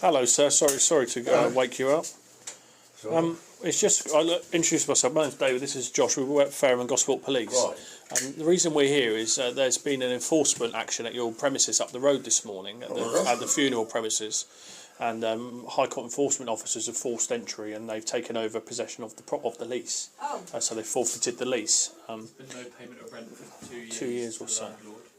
Hello, sir. Sorry to wake you up. It's just I'll introduce myself. My name's David. This is Josh. We work for Fairham and Gosport Police. Right. The reason we're here is there's been an enforcement action at your premises up the road this morning at the funeral premises, and High Court enforcement officers have forced entry and they've taken over possession of the lease. So they forfeited the lease. There's been no payment of rent for 2 years. 2 years or so.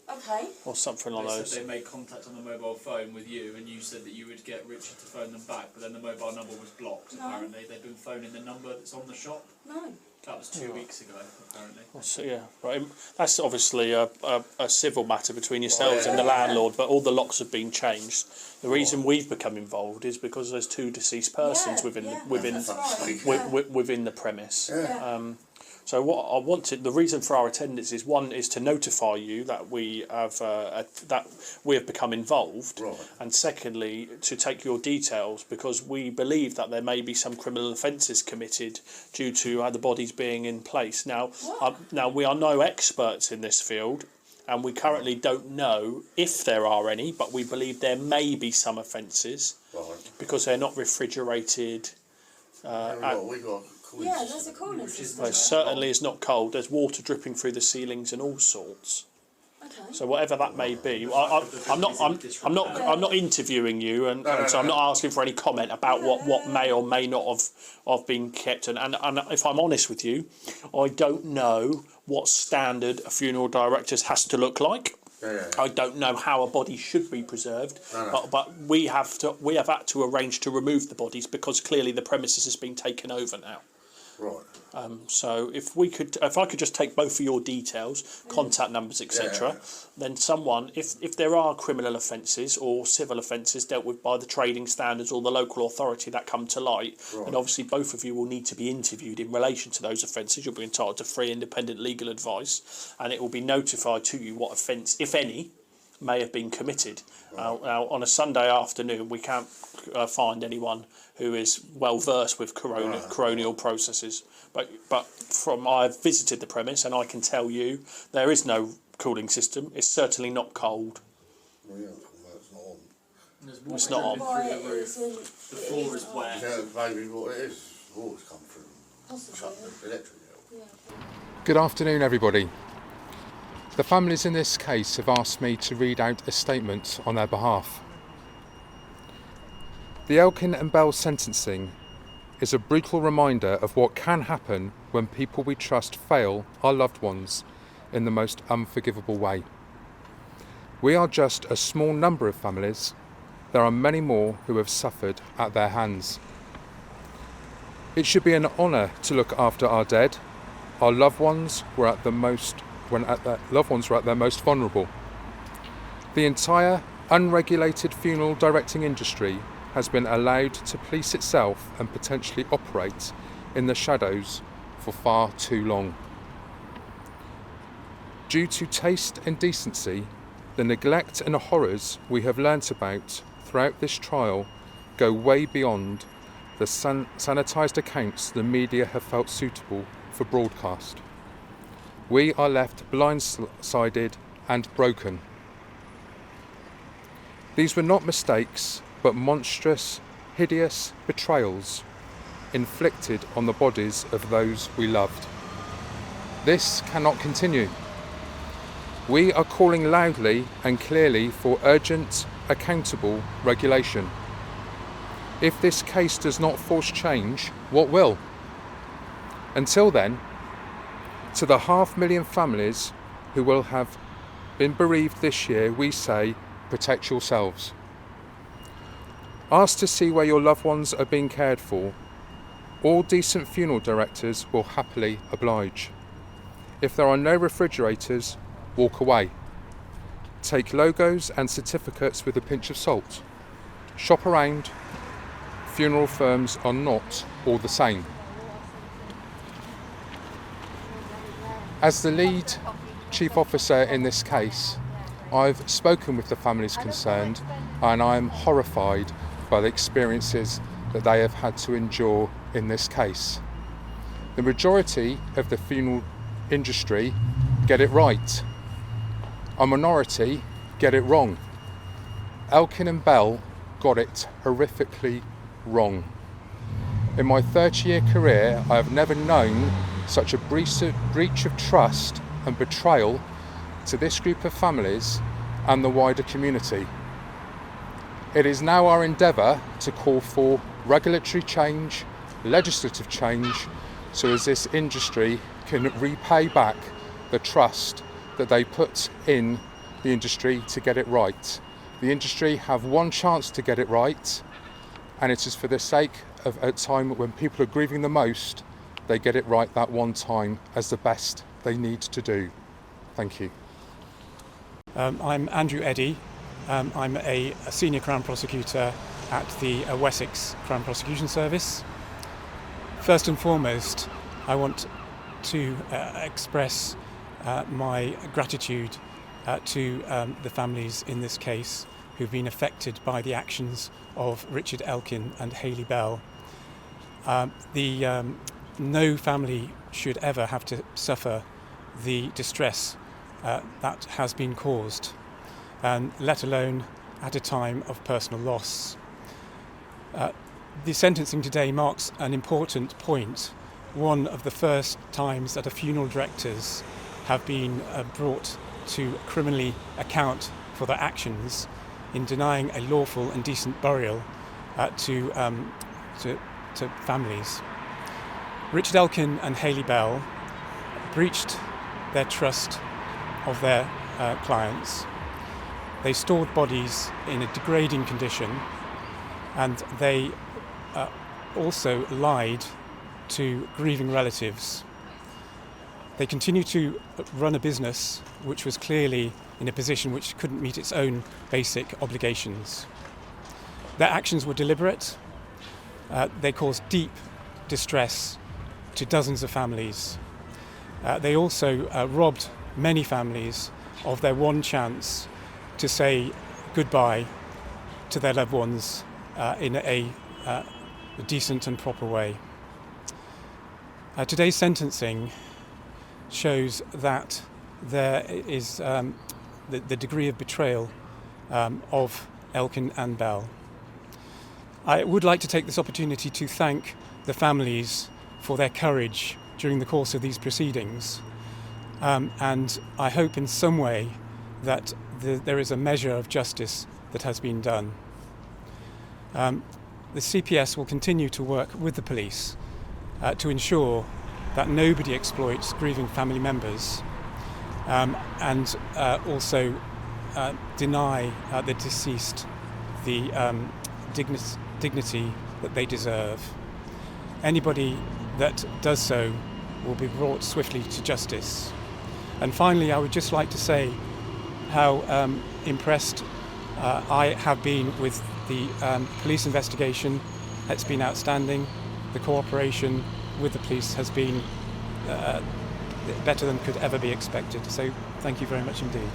Okay. Or something like those. Said they made contact on the mobile phone with you, and you said that you would get Richard to phone them back, but then the mobile number was blocked. No. Apparently, they've been phoning the number that's on the shop. No. That was 2 weeks ago, apparently. So, yeah, right. That's obviously a civil matter between yourselves and the landlord, but all the locks have been changed. The reason we've become involved is because there's 2 deceased persons within the premise. So what I wanted, the reason for our attendance is one is to notify you that we have become involved, and secondly to take your details because we believe that there may be some criminal offences committed due to the bodies being in place. Now we are no experts in this field, and we currently don't know if there are any, but we believe there may be some offences because they're not refrigerated. There's a cooling system. It certainly is not cold. There's water dripping through the ceilings and all sorts. Okay. So whatever that may be, I'm not interviewing you, and so I'm not asking for any comment about what may or may not have been kept. And if I'm honest with you, I don't know what standard a funeral director's has to look like. I don't know how a body should be preserved, but we have had to arrange to remove the bodies because clearly the premises has been taken over now. Right. So if I could just take both of your details, contact numbers, etc., then someone, if there are criminal offences or civil offences dealt with by the trading standards or the local authority that come to light, then obviously both of you will need to be interviewed in relation to those offences. You'll be entitled to free independent legal advice, and it will be notified to you what offence, if any, may have been committed. Now, on a Sunday afternoon, we can't find anyone who is well versed with coronial processes. But I've visited the premise, and I can tell you there is no cooling system. It's certainly not cold. It's not on. Through the roof. The floor is wet. Maybe what it is. Water's come through. Electric. Good afternoon, everybody. The families in this case have asked me to read out a statement on their behalf. The Elkin and Bell sentencing is a brutal reminder of what can happen when people we trust fail our loved ones in the most unforgivable way. We are just a small number of families. There are many more who have suffered at their hands. It should be an honour to look after our dead. Our loved ones were at their most vulnerable. The entire unregulated funeral directing industry has been allowed to police itself and potentially operate in the shadows for far too long. Due to taste and decency, the neglect and horrors we have learnt about throughout this trial go way beyond the sanitised accounts the media have felt suitable for broadcast. We are left blindsided and broken. These were not mistakes, but monstrous, hideous betrayals inflicted on the bodies of those we loved. This cannot continue. We are calling loudly and clearly for urgent, accountable regulation. If this case does not force change, what will? Until then, to the 500,000 families who will have been bereaved this year, we say, protect yourselves. Ask to see where your loved ones are being cared for. All decent funeral directors will happily oblige. If there are no refrigerators, walk away. Take logos and certificates with a pinch of salt. Shop around. Funeral firms are not all the same. As the lead chief officer in this case, I've spoken with the families concerned, and I'm horrified by the experiences that they have had to endure in this case. The majority of the funeral industry get it right. A minority get it wrong. Elkin and Bell got it horrifically wrong. In my 30-year career, I have never known such a breach of trust and betrayal to this group of families and the wider community. It is now our endeavour to call for regulatory change, legislative change, so as this industry can repay back the trust that they put in the industry to get it right. The industry have one chance to get it right, and it is for the sake of a time when people are grieving the most, they get it right that one time as the best they need to do. Thank you. I'm Andrew Eddy. I'm a senior Crown Prosecutor at the Wessex Crown Prosecution Service. First and foremost, I want to express my gratitude to the families in this case who've been affected by the actions of Richard Elkin and Hayley Bell. No family should ever have to suffer the distress that has been caused, let alone at a time of personal loss. The sentencing today marks an important point, one of the first times that funeral directors have been brought to criminally account for their actions in denying a lawful and decent burial to families. Richard Elkin and Hayley Bell breached their trust of their clients. They stored bodies in a degrading condition, and they also lied to grieving relatives. They continued to run a business which was clearly in a position which couldn't meet its own basic obligations. Their actions were deliberate. They caused deep distress to dozens of families. They also robbed many families of their one chance to say goodbye to their loved ones in a decent and proper way. Today's sentencing shows that there is the degree of betrayal of Elkin and Bell. I would like to take this opportunity to thank the families for their courage during the course of these proceedings, and I hope in some way that there is a measure of justice that has been done. The CPS will continue to work with the police to ensure that nobody exploits grieving family members, and also deny the deceased the dignity that they deserve. Anybody that does so will be brought swiftly to justice. And finally, I would just like to say how impressed I have been with the police investigation. It's been outstanding. The cooperation with the police has been better than could ever be expected. So thank you very much indeed.